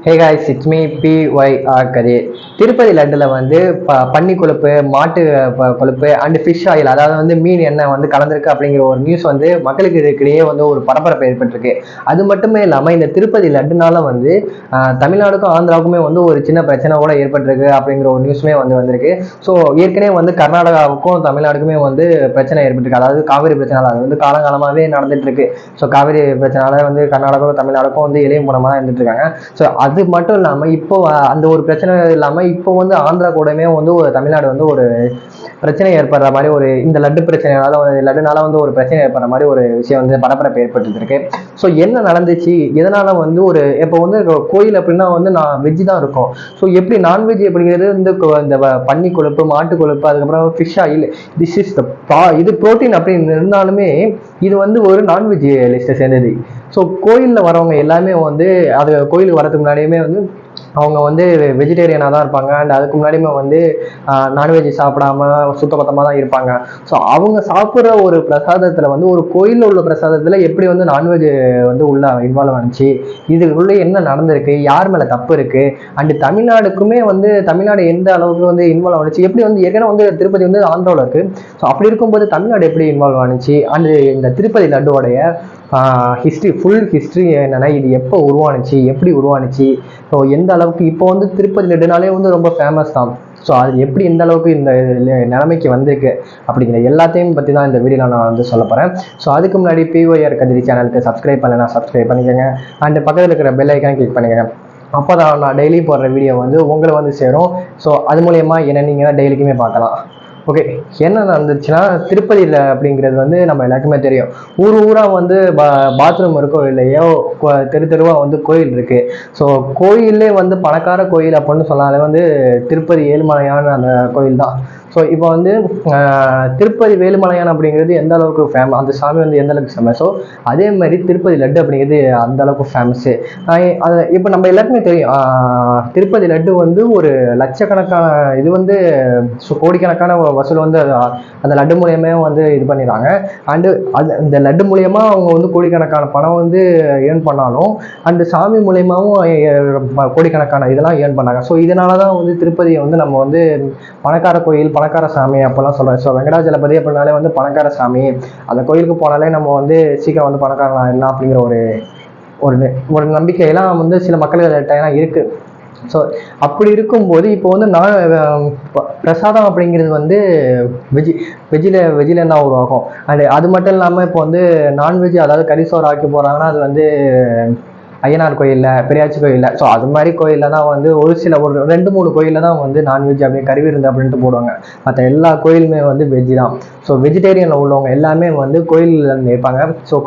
Hey guys, it's me PYR கதிர். திருப்பதி லட்டில் வந்து பன்னி கொழுப்பு, மாட்டு கொழுப்பு அண்ட் ஃபிஷ் ஆயில், அதாவது வந்து மீன் எண்ணெய் வந்து கலந்துருக்கு அப்படிங்கிற ஒரு நியூஸ் வந்து மக்களுக்கு இதுக்கிடையே வந்து ஒரு பரபரப்பு ஏற்பட்டிருக்கு. அது மட்டுமே இல்லாமல் இந்த திருப்பதி லட்டுனால வந்து தமிழ்நாடுக்கும் ஆந்திராவுக்குமே வந்து ஒரு சின்ன பிரச்சனை கூட ஏற்பட்டிருக்கு அப்படிங்கிற ஒரு நியூஸுமே வந்திருக்கு. ஸோ ஏற்கனவே வந்து கர்நாடகாவுக்கும் தமிழ்நாடுக்குமே வந்து பிரச்சனை ஏற்பட்டிருக்கு. அதாவது காவிரி பிரச்சனை, அது வந்து காலங்காலமாகவே நடந்துட்டு இருக்கு. ஸோ காவிரி பிரச்சனால வந்து கர்நாடகாவும் தமிழ்நாடுக்கும் வந்து இளையும் குணமாக இருந்துட்டு இருக்காங்க. ஸோ அது மட்டும் இல்லாமல் இப்போ அந்த ஒரு பிரச்சனை இல்லாமல் இப்போ வந்து ஆந்திரா கூடமே வந்து ஒரு தமிழ்நாடு வந்து ஒரு பிரச்சனை ஏற்படுற மாதிரி ஒரு இந்த லட்டுனால வந்து ஒரு பிரச்சனை ஏற்படுற மாதிரி ஒரு விஷயம் வந்து பரபரப்பு ஏற்பட்டு இருக்கு. ஸோ என்ன நடந்துச்சு, எதனால வந்து ஒரு இப்போ வந்து கோயில் அப்படின்னா வந்து நான் வெஜ் தான் இருக்கும். ஸோ எப்படி நான்வெஜ் அப்படிங்கிறது வந்து இந்த பன்னி கொழுப்பு, மாட்டு கொழுப்பு, அதுக்கப்புறம் ஃபிஷ் ஆயில், திஸ் இஸ் இது புரோட்டீன் அப்படின்னு இருந்தாலுமே இது வந்து ஒரு நான்வெஜ் லிஸ்ட்டை சேர்ந்தது. ஸோ கோயிலில் வரவங்க எல்லாமே வந்து அது கோயிலுக்கு வரதுக்கு முன்னாடியுமே வந்து அவங்க வந்து வெஜிடேரியனாக தான் இருப்பாங்க. அண்ட் அதுக்கு முன்னாடியுமே வந்து நான்வெஜ் சாப்பிடாம சுத்தபத்தமாக தான் இருப்பாங்க. ஸோ அவங்க சாப்பிட்ற ஒரு பிரசாதத்தில் வந்து ஒரு கோயிலில் உள்ள பிரசாதத்தில் எப்படி வந்து நான்வெஜ் வந்து உள்ள இன்வால்வ் ஆனிச்சு, இதுக்குள்ளே என்ன நடந்திருக்கு, யார் மேலே தப்பு இருக்குது, அண்டு தமிழ்நாடுக்குமே வந்து தமிழ்நாடு எந்த அளவுக்கு வந்து இன்வால்வ் ஆனிச்சு, எப்படி வந்து ஏற்கனவே வந்து திருப்பதி வந்து ஆந்திராவில் இருக்குது. ஸோ அப்படி இருக்கும்போது தமிழ்நாடு எப்படி இன்வால்வ் ஆனிச்சு, அண்டு இந்த திருப்பதி லட்டுவோடைய ஃபுல் ஹிஸ்ட்ரி என்னென்னா, இது எப்போ உருவானுச்சு, எப்படி உருவானுச்சு, ஸோ எந்த அளவுக்கு இப்போ வந்து திருப்பதி லட்டுனாலே வந்து ரொம்ப ஃபேமஸ் தான். ஸோ அது எப்படி எந்த அளவுக்கு இந்த நிலைமைக்கு வந்திருக்கு அப்படிங்கிற எல்லாத்தையும் பற்றி தான் இந்த வீடியோவில் நான் வந்து சொல்ல போகிறேன். ஸோ அதுக்கு முன்னாடி PYR கதிரி சேனலுக்கு சப்ஸ்கிரைப் பண்ணலைன்னா சப்ஸ்கிரைப் பண்ணிக்கோங்க. அண்ட் பக்கத்தில் இருக்கிற பெல் ஐக்கான் கிளிக் பண்ணிக்கோங்க. அப்போ தான் நான் டெய்லி போடுற வீடியோ வந்து உங்களை வந்து சேரும். ஸோ அது மூலயமா என்ன நீங்கள் டெய்லிக்குமே பார்க்கலாம். ஓகே, என்ன நடந்துச்சுன்னா, திருப்பதியில் அப்படிங்கிறது வந்து நம்ம எல்லாருக்குமே தெரியும். ஊராக வந்து பாத்ரூம் இருக்கோ இல்லையோ, தெருவாக வந்து கோயில் இருக்குது. ஸோ கோயிலே வந்து பணக்கார கோயில் அப்படின்னு சொன்னாலே வந்து திருப்பதி ஏழுமலையான் அந்த கோயில் தான். ஸோ இப்போ வந்து திருப்பதி வேலுமலையான் அப்படிங்கிறது எந்த அளவுக்கு ஃபேமஸ், அந்த சாமி வந்து எந்த அளவுக்கு ஃபேமஸோ அதே மாதிரி திருப்பதி லட்டு அப்படிங்கிறது அந்த அளவுக்கு ஃபேமஸ்ஸு. அது இப்போ நம்ம எல்லாருக்குமே தெரியும், திருப்பதி லட்டு வந்து ஒரு லட்சக்கணக்கான இது வந்து கோடிக்கணக்கான வசூல் வந்து அந்த லட்டு மூலியமே வந்து இது பண்ணிடுறாங்க. அண்டு அந்த லட்டு மூலியமா அவங்க வந்து கோடிக்கணக்கான பணம் வந்து ஏர்ன் பண்ணாலும் அந்த சாமி மூலியமாகவும் கோடிக்கணக்கான இதெல்லாம் ஏர்ன் பண்ணாங்க. ஸோ இதனால தான் வந்து திருப்பதியை வந்து நம்ம வந்து பணக்கார கோயில், பணக்கார சாமி அப்பெல்லாம் சொல்கிறேன். ஸோ வெங்கடாஜலபதி அப்படின்னாலே வந்து பணக்கார சாமி, அந்த கோயிலுக்கு போனாலே நம்ம வந்து சீக்கிரம் வந்து பணக்காரன் என்ன அப்படிங்கிற ஒரு நம்பிக்கையெல்லாம் வந்து சில மக்கள்கிட்ட இருக்குது. ஸோ அப்படி இருக்கும்போது இப்போ வந்து பிரசாதம் அப்படிங்கிறது வந்து வெஜ்ஜில் தான் உருவாகும். அது மட்டும் இல்லாமல் இப்போ வந்து நான்வெஜ், அதாவது கரிசோறு ஆக்கி போகிறாங்கன்னா அது வந்து ஐயனார் கோயிலில், பெரியாச்சி கோயிலில், ஸோ அது மாதிரி கோயிலில் தான் வந்து ஒரு 2-3 கோயிலில் தான் வந்து நான்வெஜ் அப்படி கறிவிருந்து அப்படின்ட்டு போடுவாங்க. மற்ற எல்லா கோயிலுமே வந்து வெஜ்ஜு தான். ஸோ வெஜிடேரியனில் உள்ளவங்க எல்லாமே வந்து கோயிலில் இருப்பாங்க. ஸோ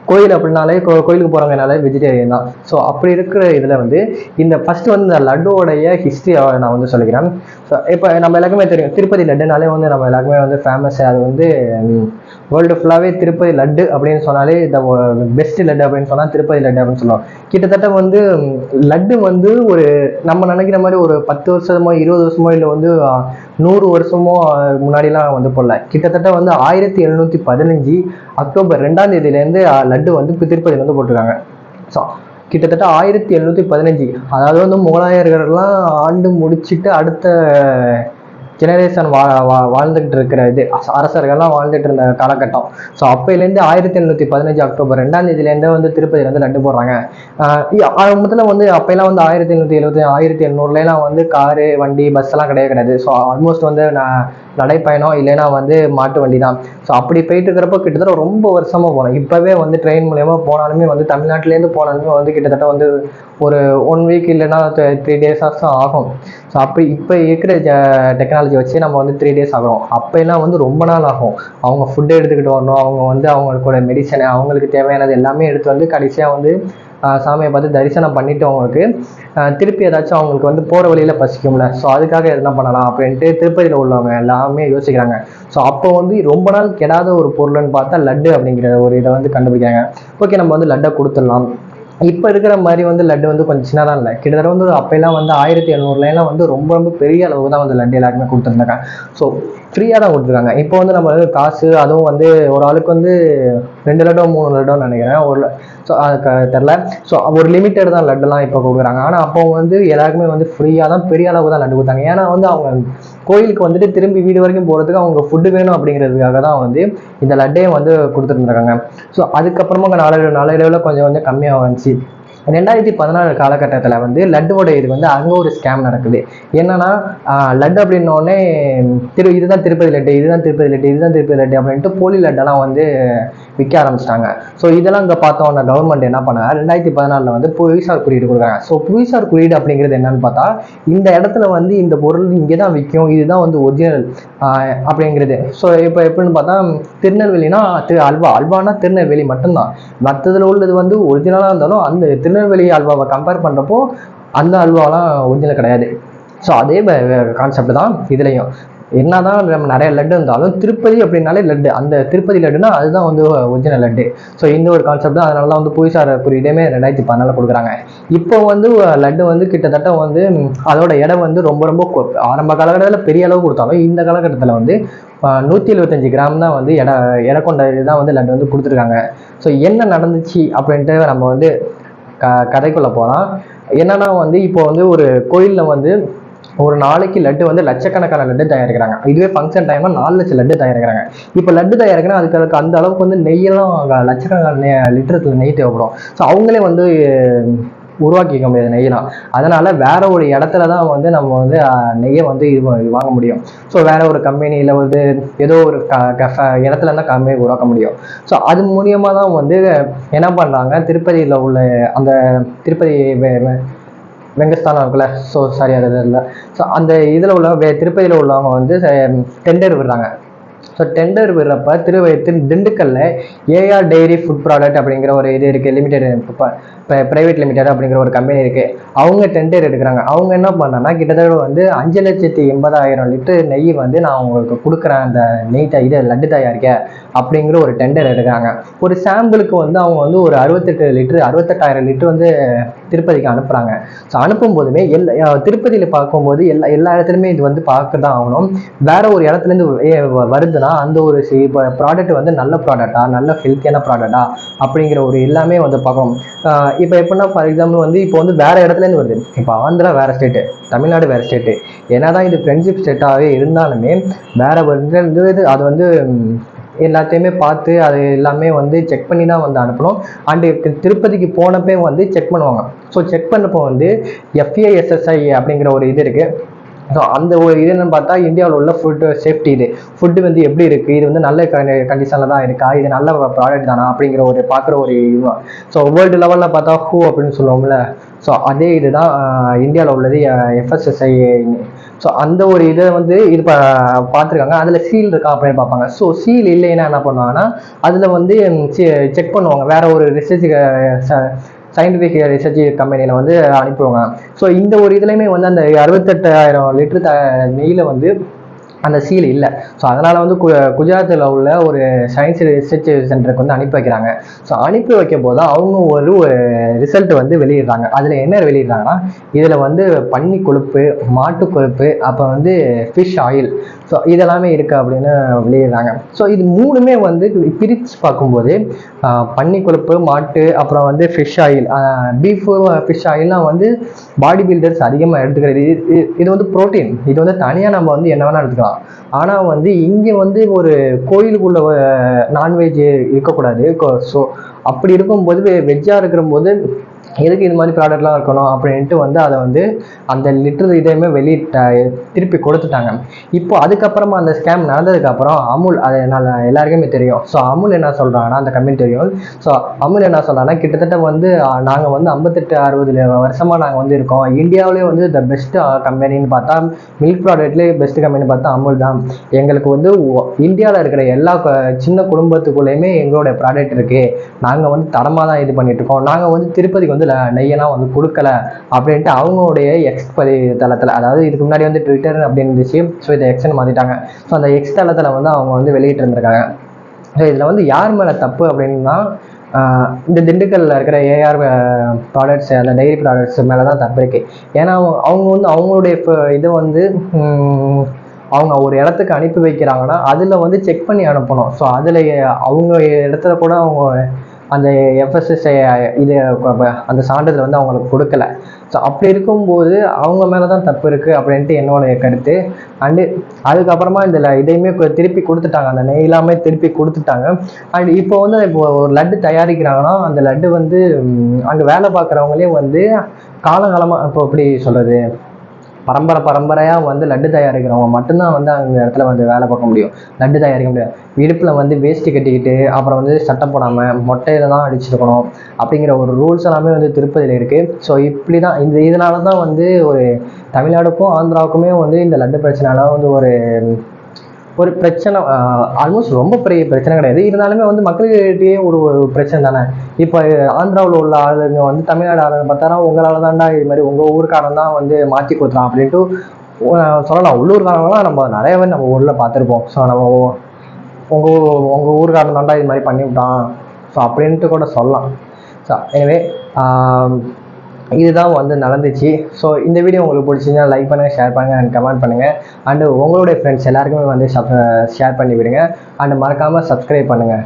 கோயில் அப்படின்னாலே கோயிலுக்கு போகிறவங்கனாலே வெஜிடேரியன் தான். ஸோ அப்படி இருக்கிற இதில் வந்து இந்த ஃபஸ்ட்டு வந்து இந்த லட்டுவோடைய ஹிஸ்ட்ரியை நான் வந்து சொல்லிக்கிறேன். ஸோ இப்போ நம்ம எல்லாருக்குமே தெரியும், திருப்பதி லட்டுனாலே வந்து நம்ம எல்லாருக்குமே வந்து ஃபேமஸ். அது வந்து வேர்ல்டு ஃபுல்லாகவே திருப்பதி லட்டு அப்படின்னு சொன்னாலே இந்த பெஸ்ட் லட்டு அப்படின்னு சொன்னால் திருப்பதி லட்டு அப்படின்னு சொல்லுவோம். கிட்டத்தட்ட வந்து லட்டு வந்து ஒரு நம்ம நினைக்கிற மாதிரி ஒரு 10 வருஷமோ 20 வருஷமோ இல்லை வந்து 100 வருஷமோ முன்னாடிலாம் வந்து போடல. கிட்டத்தட்ட வந்து 1715 அக்டோபர் 2ஆம் தேதியிலேருந்து லட்டு வந்து திருப்பதி வந்து போட்டிருக்காங்க. ஸோ கிட்டத்தட்ட 1715, அதாவது வந்து முகலாயர்கள்லாம் ஆண்டு முடிச்சுட்டு அடுத்த ஜெனரேஷன் வாழ்ந்துகிட்டு இருக்கிற அரசர்கள்லாம் வாழ்ந்துட்டு இருந்த காலகட்டம். ஸோ அப்போலேருந்து 1715 அக்டோபர் 2ஆம் தேதியிலேருந்து வந்து திருப்பதி வந்து லட்டு போடுறாங்க. முதல்ல வந்து அப்போலாம் வந்து 1770 1800 வந்து காரு, வண்டி, பஸ் எல்லாம் கிடையாது. ஸோ ஆல்மோஸ்ட் வந்து நடைப்பயணம் இல்லைன்னா வந்து மாட்டு வண்டி தான். ஸோ அப்படி போயிட்டு இருக்கிறப்போ கிட்டத்தட்ட ரொம்ப வருஷமாக போகிறோம். இப்போவே வந்து ட்ரெயின் மூலயமா போனாலுமே வந்து தமிழ்நாட்டிலேருந்து போனாலுமே வந்து கிட்டத்தட்ட வந்து ஒரு 1 வீக் இல்லைன்னா 3 days ஆகும். ஸோ அப்படி இப்போ இருக்கிற டெக்னாலஜி வச்சு நம்ம வந்து 3 days ஆகிறோம். அப்போலாம் வந்து ரொம்ப நாள் ஆகும். அவங்க ஃபுட்டு எடுத்துக்கிட்டு வரணும், அவங்க வந்து அவங்களுக்கூட மெடிசனை, அவங்களுக்கு தேவையானது எல்லாமே எடுத்து வந்து கடைசியாக வந்து சாமியை பார்த்து தரிசனம் பண்ணிவிட்டு அவங்களுக்கு திருப்பி ஏதாச்சும் அவங்களுக்கு வந்து போகிற வழியில் பசிக்கும்ல, ஸோ அதுக்காக எதுனா பண்ணலாம் அப்படின்ட்டு திருப்பதியில் உள்ளவங்க எல்லாமே யோசிக்கிறாங்க. ஸோ அப்போ வந்து ரொம்ப நாள் கெடாத ஒரு பொருள்னு பார்த்தா லட்டு அப்படிங்கிற ஒரு இதை வந்து கண்டுபிடிக்கிறாங்க. ஓகே, நம்ம வந்து லட்டை கொடுத்துடலாம். இப்போ இருக்கிற மாதிரி வந்து லட்டு வந்து கொஞ்சம் சின்னதாக இல்லை. கிட்டத்தட்ட வந்து அப்போலாம் வந்து 1700 வந்து ரொம்ப பெரிய அளவுக்கு தான் வந்து லட்டு எல்லாருமே கொடுத்துருந்தாங்க. ஸோ ஃப்ரீயாக தான் கொடுத்துருக்காங்க. இப்போ வந்து நம்ம வந்து காசு அதுவும் வந்து ஒரு ஆளுக்கு வந்து 2 லட்டோ 3 லட்டோன்னு நினைக்கிறேன். ஸோ அதுக்கு தெரில. ஸோ ஒரு லிமிட்டட் தான் லட்டுலாம் இப்போ கொடுக்குறாங்க. ஆனால் அப்போ வந்து எல்லாருக்குமே வந்து ஃப்ரீயாக தான் பெரிய அளவுக்கு தான் லட்டு கொடுத்தாங்க. ஏன்னா வந்து அவங்க கோயிலுக்கு வந்துட்டு திரும்பி வீடு வரைக்கும் போகிறதுக்கு அவங்க ஃபுட்டு வேணும் அப்படிங்கிறதுக்காக தான் வந்து இந்த லட்டே வந்து கொடுத்துருந்துருக்காங்க. ஸோ அதுக்கப்புறமா நாளடைவில் கொஞ்சம் கொஞ்சம் கம்மியாக வந்துச்சு. 2014 காலகட்டத்தில் வந்து லட்டுவோட இது வந்து அங்கே ஒரு ஸ்கேம் நடக்குது. என்னன்னா லட்டு அப்படின்னோடனே இதுதான் திருப்பதி லட்டு, இதுதான் திருப்பதி லட்டு, இதுதான் திருப்பதி லட்டு அப்படின்ட்டு போலி லட்டெல்லாம் வந்து விற்க ஆரம்பிச்சிட்டாங்க. ஸோ இதெல்லாம் இங்கே பார்த்தோம்னா கவர்மெண்ட் என்ன பண்ணாங்க, 2014 வந்து புவிசார் குறியீடு கொடுக்குறாங்க. ஸோ புவிசார் குறியீடு அப்படிங்கிறது என்னன்னு பார்த்தா, இந்த இடத்துல வந்து இந்த பொருள் இங்கே தான் விற்கும், இதுதான் வந்து ஒரிஜினல் அப்படிங்கிறது. ஸோ இப்போ எப்படின்னு பார்த்தா, திருநெல்வேலினா அல்வானா திருநெல்வேலி மட்டும்தான். மற்றதுல உள்ளது வந்து ஒரிஜினலாக இருந்தாலும் அந்த திருநெல்வேலி அல்வாவை கம்பேர் பண்ணுறப்போ அந்த அல்வாலாம் ஒரிஜினல் கிடையாது. ஸோ அதே கான்செப்ட் தான் இதுலையும். என்னதான் நம்ம நிறைய லட்டு இருந்தாலும் திருப்பதி அப்படின்னாலே லட்டு, அந்த திருப்பதி லட்டுனா அதுதான் வந்து ஒரிஜினல் லட்டு. ஸோ இந்த ஒரு கான்செப்ட் தான். அதனால தான் வந்து புவிசார் குறியீடுமே 2014 கொடுக்குறாங்க. இப்போ வந்து லட்டு வந்து கிட்டத்தட்ட வந்து அதோட இடம் வந்து ரொம்ப ரொம்ப ஆரம்ப காலகட்டத்தில் பெரிய அளவு கொடுத்தாலும் இந்த காலகட்டத்தில் வந்து 175 கிராம் தான் வந்து எடை கொண்ட இதுதான் வந்து லட்டு வந்து கொடுத்துருக்காங்க. ஸோ என்ன நடந்துச்சு அப்படின்ட்டு நம்ம வந்து கதைக்குள்ள போகலாம். என்னன்னா வந்து இப்போ வந்து ஒரு கோயிலில் வந்து ஒரு நாளைக்கு லட்டு வந்து லட்சக்கணக்கான லட்டு தயாரிக்கிறாங்க. இதுவே ஃபங்க்ஷன் டைம்னா 4 லட்சம் லட்டு தயாரிக்கிறாங்க. இப்போ லட்டு தயாரிக்கணும், அதுக்கு அந்த அளவுக்கு வந்து நெய்யெல்லாம் லட்சக்கணக்கான லிட்டரத்தில் நெய் தேவைப்படும். ஸோ அவங்களே வந்து உருவாக்கிக்க முடியாது நெய்யெல்லாம். அதனால வேற ஒரு இடத்துல தான் வந்து நம்ம வந்து நெய்யை வந்து வாங்க முடியும். ஸோ வேற ஒரு கம்பெனியில் வந்து ஏதோ ஒரு இடத்துல இருந்தால் கம்பெனி உருவாக்க முடியும். ஸோ அது மூலியமாக தான் வந்து என்ன பண்ணுறாங்க, திருப்பதியில் உள்ள அந்த திருப்பதி வெங்கஸ்தானம் இருக்குல்ல, ஸோ சாரி அதில் இல்லை, ஸோ அந்த இதில் உள்ள திருப்பதியில் உள்ளவங்க வந்து டெண்டர் விடுறாங்க. ஸோ டெண்டர் விடுறப்ப திண்டுக்கல்ல ஏஆர் டெய்ரி ஃபுட் ப்ராடக்ட் அப்படிங்கிற ஒரு இது இருக்குது, லிமிடெட் ப்ரைவேட் லிமிடெட் அப்படிங்கிற ஒரு கம்பெனி இருக்குது. அவங்க டெண்டர் எடுக்கிறாங்க. அவங்க என்ன பண்ணாங்கன்னா கிட்டத்தட்ட வந்து 5,80,000 லிட்டர் நெய் வந்து நான் உங்களுக்கு கொடுக்குறேன் அந்த நெய் இதை லட்டு தயாரிக்க அப்படிங்கிற ஒரு டெண்டர் எடுக்கிறாங்க. ஒரு சாம்பிளுக்கு வந்து அவங்க வந்து ஒரு 68,000 லிட்டர் வந்து திருப்பதிக்கு அனுப்புகிறாங்க. ஸோ அனுப்பும் போதுமே திருப்பதியில் பார்க்கும்போது எல்லா இடத்துலையுமே இது வந்து பார்க்க தான் ஆகணும். வேற ஒரு இடத்துலேருந்து வருதுன்னா அந்த ஒரு இப்போ ப்ராடக்ட் வந்து நல்ல ப்ராடக்டா, நல்ல ஹெல்த்தியான ப்ராடக்டா அப்படிங்கிற ஒரு எல்லாமே வந்து பார்க்கணும். இப்போ எப்படின்னா ஃபார் எக்ஸாம்பிள் வந்து இப்போ வந்து வேற இடத்துலேருந்து வருது. இப்போ ஆந்திரா வேற ஸ்டேட்டு, தமிழ்நாடு வேற ஸ்டேட்டு, என்னதான் இது ஃப்ரெண்ட்ஷிப் ஸ்டேட்டாகவே இருந்தாலுமே வேற வந்து அது வந்து எல்லாத்தையுமே பார்த்து அது எல்லாமே வந்து செக் பண்ணி தான் வந்து அனுப்பணும். அண்டு திருப்பதிக்கு போனப்பே வந்து செக் பண்ணுவாங்க. ஸோ செக் பண்ணப்போ வந்து FASSI அப்படிங்கிற ஒரு இது இருக்குது. ஸோ அந்த ஒரு இது என்னன்னு பார்த்தா, இந்தியாவில் உள்ள ஃபுட்டு சேஃப்டி, ஃபுட்டு வந்து எப்படி இருக்குது, இது வந்து நல்ல கண்டிஷனில் தான் இருக்கா, இது நல்ல ப்ராடக்ட் தானா அப்படிங்கிற ஒரு பார்க்குற ஒரு இதுவாக. ஸோ வேர்ல்டு லெவலில் பார்த்தா ஹூ அப்படின்னு சொல்லுவோம்ல, ஸோ அதே இதுதான் இந்தியாவில் உள்ளது FSSI. ஸோ அந்த ஒரு இதை வந்து இது பார்த்துருக்காங்க. அதில் சீல் இருக்கா அப்படின்னு பார்ப்பாங்க. ஸோ சீல் இல்லைன்னா என்ன பண்ணுவாங்கன்னா அதில் வந்து செக் பண்ணுவாங்க, வேற ஒரு ரிசர்ச் சயின்டிஃபிக் ரிசர்ச் கம்பெனியில் வந்து அனுப்புவாங்க. ஸோ இந்த ஒரு இதுலையுமே வந்து அந்த 68,000 லிட்டர் நெய்யில் வந்து அந்த சீல் இல்லை. ஸோ அதனால் வந்து குஜராத்தில் உள்ள ஒரு சயின்ஸ் ரிசர்ச் சென்டருக்கு வந்து அனுப்பி வைக்கிறாங்க. ஸோ அனுப்பி வைக்கும் போது அவங்க ஒரு ரிசல்ட் வந்து வெளியிடுறாங்க. அதில் என்ன வெளியிடுறாங்கன்னா, இதில் வந்து பன்னி கொழுப்பு, மாட்டு கொழுப்பு, அப்போ வந்து ஃபிஷ் ஆயில், ஸோ இதெல்லாமே இருக்குது அப்படின்னு வெளியிடுறாங்க. ஸோ இது மூணுமே வந்து பிரித்து பார்க்கும்போது பன்னி கொழுப்பு, மாட்டு, அப்புறம் வந்து ஃபிஷ் ஆயில், பீஃப் ஃபிஷ் ஆயில்லாம் வந்து பாடி பில்டர்ஸ் அதிகமாக எடுத்துக்கிறது. இது வந்து ப்ரோட்டீன், இது வந்து தனியாக நம்ம வந்து என்ன வேணால் எடுத்துக்கலாம். ஆனால் வந்து இங்கே வந்து ஒரு கோயிலுக்குள்ள நான்வெஜ் இருக்கக்கூடாது. ஸோ அப்படி இருக்கும்போது வெஜ்ஜாக இருக்கிற போது எதுக்கு இது மாதிரி ப்ராடக்ட்லாம் இருக்கணும் அப்படின்ட்டு வந்து அதை வந்து அந்த லிட்டர் இதையுமே திருப்பி கொடுத்துட்டாங்க. இப்போ அதுக்கப்புறமா அந்த ஸ்கேம் நடந்ததுக்கப்புறம் அமுல், அது என்னால் எல்லாருக்குமே தெரியும். ஸோ அமுல் என்ன சொல்கிறாங்கன்னா, அந்த கம்பெனி தெரியும். ஸோ அமுல் என்ன சொல்கிறாங்கன்னா, கிட்டத்தட்ட வந்து நாங்கள் வந்து 58-60 வருஷமாக நாங்கள் வந்து இருக்கோம். இந்தியாவிலே வந்து த பெஸ்ட் கம்பெனின்னு பார்த்தா, மில்க் ப்ராடக்ட்லேயே பெஸ்ட் கம்பெனி பார்த்தா அமுல் தான். எங்களுக்கு வந்து இந்தியாவில் இருக்கிற எல்லா சின்ன குடும்பத்துக்குள்ளேயுமே எங்களோட ப்ராடக்ட் இருக்குது. நாங்கள் வந்து தரமாக தான் இது பண்ணிட்டு இருக்கோம். நாங்கள் வந்து திருப்பதிக்கு வந்து நெய்யெல்லாம் வந்து கொடுக்கல அப்படின்ட்டு அவங்களுடைய எக்ஸ் தளத்தில், அதாவது இதுக்கு முன்னாடி வந்து ட்விட்டர் அப்படின்னு இருந்துச்சு, ஸோ இதை எக்ஸ்ன்னு மாற்றிட்டாங்க. ஸோ அந்த எக்ஸ் தளத்தில் வந்து அவங்க வந்து வெளியிட்டு இருந்திருக்காங்க. ஸோ இதில் வந்து யார் மேலே தப்பு அப்படின்னா, இந்த திண்டுக்கல்லில் இருக்கிற ஏஆர் ப்ராடக்ட்ஸ், அந்த டெய்ரி ப்ராடக்ட்ஸ் மேலே தான் தப்பு இருக்குது. ஏன்னா அவங்க வந்து அவங்களுடைய இதை வந்து அவங்க ஒரு இடத்துக்கு அனுப்பி வைக்கிறாங்கன்னா அதில் வந்து செக் பண்ணி அனுப்பணும். ஸோ அதில் அவங்க இடத்துல கூட அவங்க அந்த எஃப்எஸ்எஸ்ஐ இது அந்த சான்றிதழ் வந்து அவங்களுக்கு கொடுக்கல. ஸோ அப்படி இருக்கும்போது அவங்க மேலே தான் தப்பு இருக்குது அப்படின்ட்டு என்னோட கருத்து. அண்டு அதுக்கப்புறமா இதையுமே திருப்பி கொடுத்துட்டாங்க, அந்த நெய் எல்லாமே திருப்பி கொடுத்துட்டாங்க. அண்ட் இப்போ வந்து இப்போ ஒரு லட்டு தயாரிக்கிறாங்கன்னா அந்த லட்டு வந்து அங்கே வேலை பார்க்குறவங்களே வந்து காலங்காலமாக இப்போ எப்படி சொல்கிறது, பரம்பரையாக வந்து லட்டு தயாரிக்கிறவங்க மட்டும்தான் வந்து அந்த இடத்துல வந்து வேலை பார்க்க முடியும், லட்டு தயாரிக்க முடியாது. இடுப்பில் வந்து வேஷ்டி கட்டிக்கிட்டு அப்புறம் வந்து சட்டை போடாமல் மொட்டையில தான் அடிச்சிருக்கணும் அப்படிங்கிற ஒரு ரூல்ஸ் எல்லாமே வந்து திருப்பதியில் இருக்குது. ஸோ இப்படி தான் இதனால தான் வந்து ஒரு தமிழ்நாடுக்கும் ஆந்திராவுக்குமே வந்து இந்த லட்டு பிரச்சனைனால வந்து ஒரு பிரச்சனை, ஆல்மோஸ்ட் ரொம்ப பெரிய பிரச்சனை கிடையாது, இருந்தாலுமே வந்து மக்கள்கிட்டயே ஒரு பிரச்சனை தானே. இப்போ ஆந்திராவில் உள்ள ஆளுங்க வந்து தமிழ்நாடு ஆளுங்க பார்த்தாரா உங்களால் தான்டா இது மாதிரி உங்கள் ஊருக்காரன் தான் வந்து மாற்றி கொடுத்தான் அப்படின்ட்டு சொல்லலாம். உள்ளூர்காரங்களாம் நம்ம நிறைய பேர் நம்ம ஊரில் பார்த்துருப்போம். ஸோ நம்ம உங்கள் ஊருக்காரன் தான்டா இது மாதிரி பண்ணிவிட்டான் ஸோ அப்படின்ட்டு கூட சொல்லலாம். ஸோ எனவே இதுதான் வந்து நடந்துச்சு. ஸோ இந்த வீடியோ உங்களுக்கு பிடிச்சிருந்தா லைக் பண்ணுங்கள், ஷேர் பண்ணுங்கள் அண்ட் கமெண்ட் பண்ணுங்கள். அண்டு உங்களுடைய ஃப்ரெண்ட்ஸ் எல்லாருக்குமே வந்து ஷேர் பண்ணி விடுங்க. அண்டு மறக்காமல் சப்ஸ்கிரைப் பண்ணுங்கள்.